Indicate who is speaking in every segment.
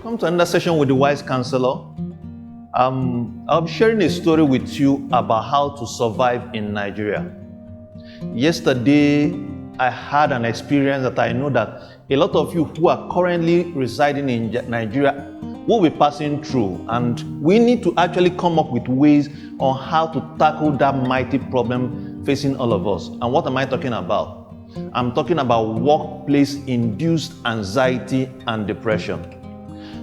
Speaker 1: Welcome to another session with the Wise Counselor. I'll be sharing a story with you about how to survive in Nigeria. Yesterday, I had an experience that I know that a lot of you who are currently residing in Nigeria will be passing through, and we need to actually come up with ways on how to tackle that mighty problem facing all of us. And what am I talking about? I'm talking about workplace-induced anxiety and depression.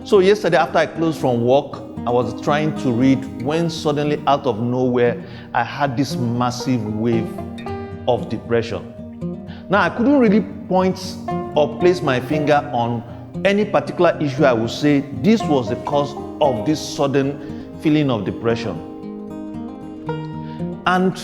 Speaker 1: So yesterday after I closed from work, I was trying to read when suddenly out of nowhere, I had this massive wave of depression. Now I couldn't really point or place my finger on any particular issue. I would say this was the cause of this sudden feeling of depression. And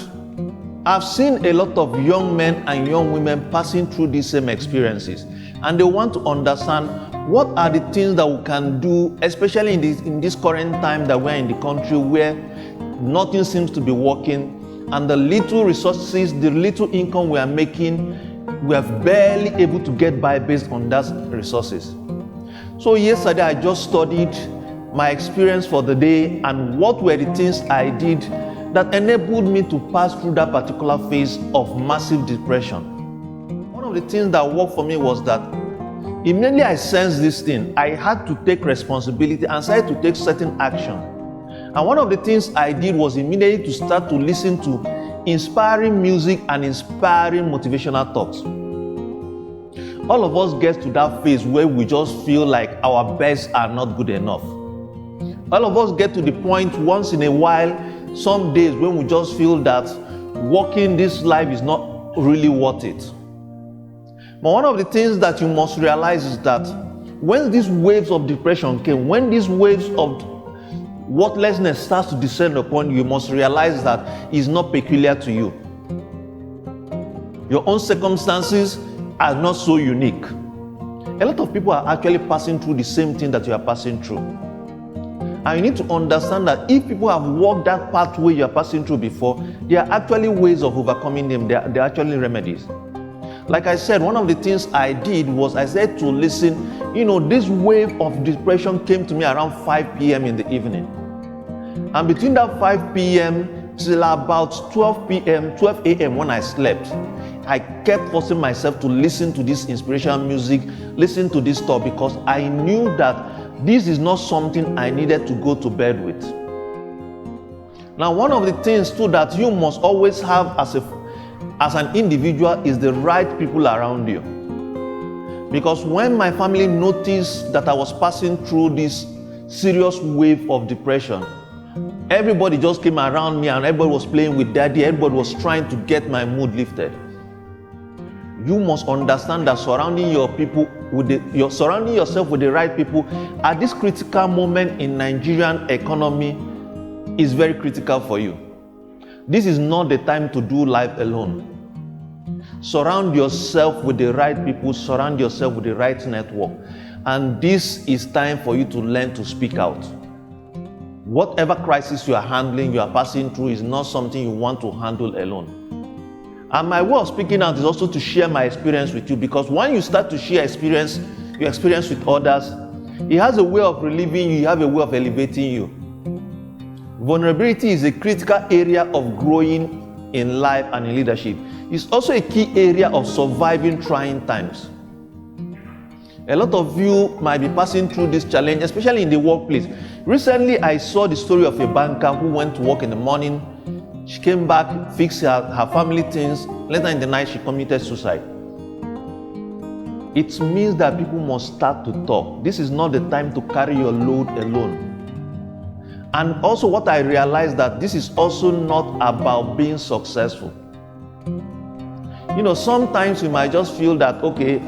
Speaker 1: I've seen a lot of young men and young women passing through these same experiences, and they want to understand what are the things that we can do, especially in this current time that we're in the country where nothing seems to be working, and the little resources, the little income we are making, we are barely able to get by based on those resources. So yesterday I just studied my experience for the day and what were the things I did that enabled me to pass through that particular phase of massive depression. One of the things that worked for me was that immediately I sensed this thing, I had to take responsibility and started to take certain action. And one of the things I did was immediately to start to listen to inspiring music and inspiring motivational talks. All of us get to that phase where we just feel like our best are not good enough. All of us get to the point once in a while, some days when we just feel that walking this life is not really worth it. But one of the things that you must realize is that when these waves of depression came, when these waves of worthlessness starts to descend upon you, you must realize that it's not peculiar to you. Your own circumstances are not so unique. A lot of people are actually passing through the same thing that you are passing through. And you need to understand that if people have walked that pathway you are passing through before, there are actually ways of overcoming them. There are actually remedies. Like I said, one of the things I did was I said to listen. This wave of depression came to me around 5 p.m. in the evening. And between that 5 p.m. till about 12 a.m. when I slept, I kept forcing myself to listen to this inspirational music, listen to this stuff, because I knew that this is not something I needed to go to bed with. Now, one of the things too that you must always have as an individual is the right people around you. Because when my family noticed that I was passing through this serious wave of depression, everybody just came around me and everybody was playing with daddy, everybody was trying to get my mood lifted. You must understand that surrounding yourself with the right people at this critical moment in Nigerian economy is very critical for you. This is not the time to do life alone. Surround yourself with the right people, surround yourself with the right network. And this is time for you to learn to speak out. Whatever crisis you are handling, you are passing through, is not something you want to handle alone. And my way of speaking out is also to share my experience with you, because when you start to share your experience with others, it has a way of relieving you, you have a way of elevating you. Vulnerability is a critical area of growing in life and in leadership. It's also a key area of surviving trying times. A lot of you might be passing through this challenge, especially in the workplace. Recently, I saw the story of a banker who went to work in the morning. She came back, fixed her family things. Later in the night, she committed suicide. It means that people must start to talk. This is not the time to carry your load alone. And also what I realized that this is also not about being successful. Sometimes you might just feel that, okay,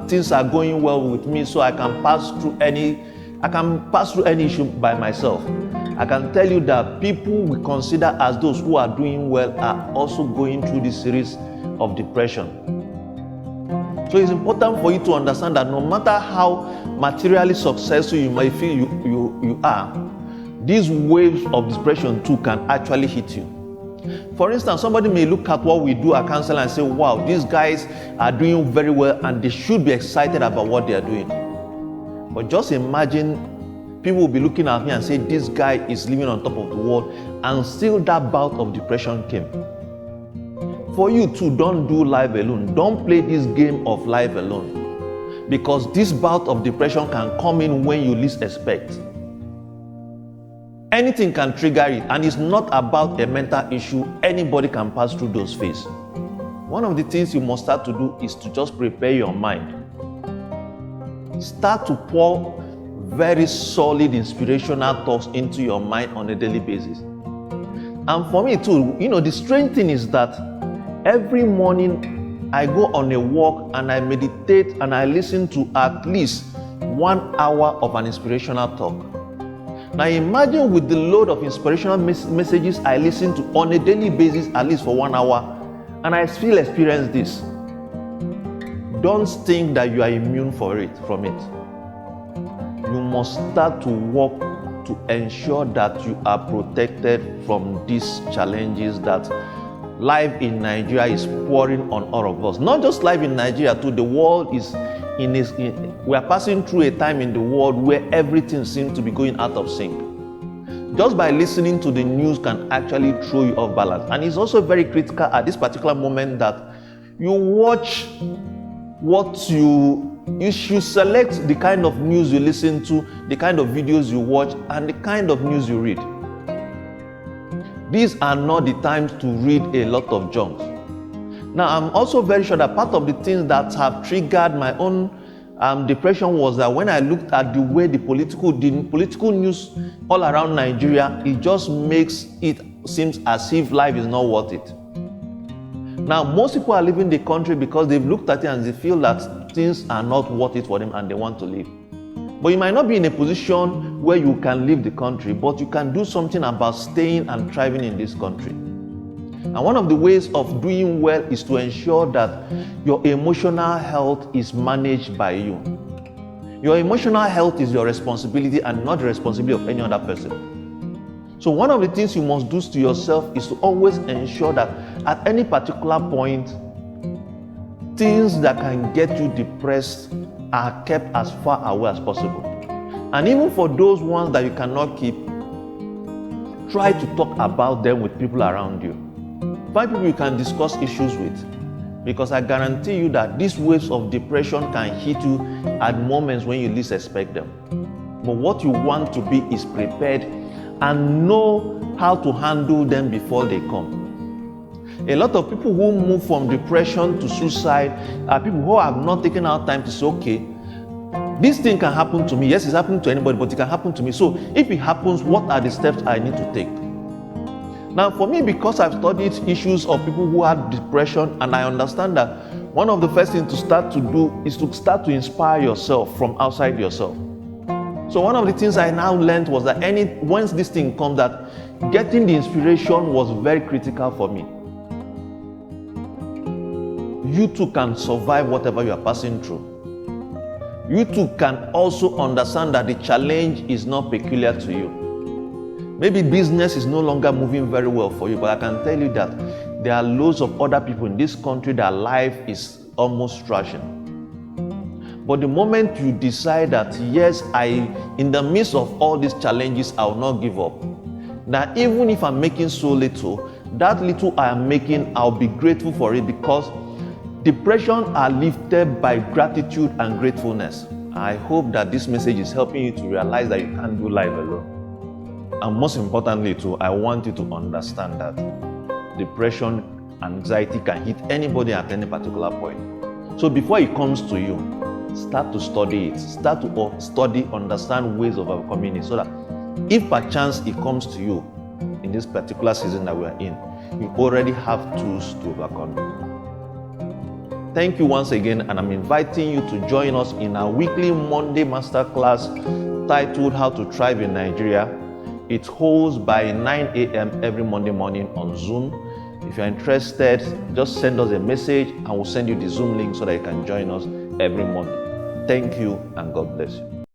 Speaker 1: things are going well with me, so I can pass through any issue by myself. I can tell you that people we consider as those who are doing well are also going through this series of depression. So it's important for you to understand that no matter how materially successful you might feel you are, these waves of depression too can actually hit you. For instance, somebody may look at what we do at Kanselor and say, wow, these guys are doing very well and they should be excited about what they are doing. But just imagine People will be looking at me and say, this guy is living on top of the world, and still that bout of depression came. For you too, don't do life alone. Don't play this game of life alone, because this bout of depression can come in when you least expect. Anything can trigger it, and it's not about a mental issue. Anybody can pass through those phases. One of the things you must start to do is to just prepare your mind. Start to pour very solid inspirational thoughts into your mind on a daily basis. And for me too, the strange thing is that every morning I go on a walk and I meditate and I listen to at least 1 hour of an inspirational talk. Now imagine with the load of inspirational messages I listen to on a daily basis at least for 1 hour, and I still experience this. Don't think that you are immune from it. You must start to work to ensure that you are protected from these challenges that life in Nigeria is pouring on all of us. Not just life in Nigeria too, the world is we are passing through a time in the world where everything seems to be going out of sync. Just by listening to the news can actually throw you off balance. And it's also very critical at this particular moment that you watch you should select the kind of news you listen to, the kind of videos you watch, and the kind of news you read. These are not the times to read a lot of junk. Now, I'm also very sure that part of the things that have triggered my own depression was that when I looked at the way the political news all around Nigeria, it just makes it seem as if life is not worth it. Now, most people are leaving the country because they've looked at it and they feel that things are not worth it for them and they want to leave. But you might not be in a position where you can leave the country, but you can do something about staying and thriving in this country. And one of the ways of doing well is to ensure that your emotional health is managed by you. Your emotional health is your responsibility and not the responsibility of any other person. So one of the things you must do to yourself is to always ensure that at any particular point, things that can get you depressed are kept as far away as possible. And even for those ones that you cannot keep, try to talk about them with people around you. Find people you can discuss issues with, because I guarantee you that these waves of depression can hit you at moments when you least expect them. But what you want to be is prepared and know how to handle them before they come. A lot of people who move from depression to suicide are people who have not taken out time to say, okay, this thing can happen to me. Yes, it's happening to anybody, but it can happen to me. So if it happens, what are the steps I need to take? Now, for me, because I've studied issues of people who had depression, and I understand that one of the first things to start to do is to start to inspire yourself from outside yourself. So one of the things I now learned was that once this thing comes, that getting the inspiration was very critical for me. You too can survive whatever you are passing through. You too can also understand that the challenge is not peculiar to you. Maybe business is no longer moving very well for you, but I can tell you that there are loads of other people in this country that life is almost thrashing. But the moment you decide that, yes, in the midst of all these challenges, I will not give up. That even if I'm making so little, that little I am making, I'll be grateful for it, because depression are lifted by gratitude and gratefulness. I hope that this message is helping you to realize that you can't do life alone. And most importantly too, I want you to understand that depression, anxiety can hit anybody at any particular point. So before it comes to you, start to study it. Start to understand ways of overcoming it, so that if perchance it comes to you in this particular season that we are in, you already have tools to overcome it. Thank you once again, and I'm inviting you to join us in our weekly Monday masterclass titled How to Thrive in Nigeria. It holds by 9 a.m. every Monday morning on Zoom. If you're interested, just send us a message and we'll send you the Zoom link so that you can join us every Monday. Thank you and God bless you.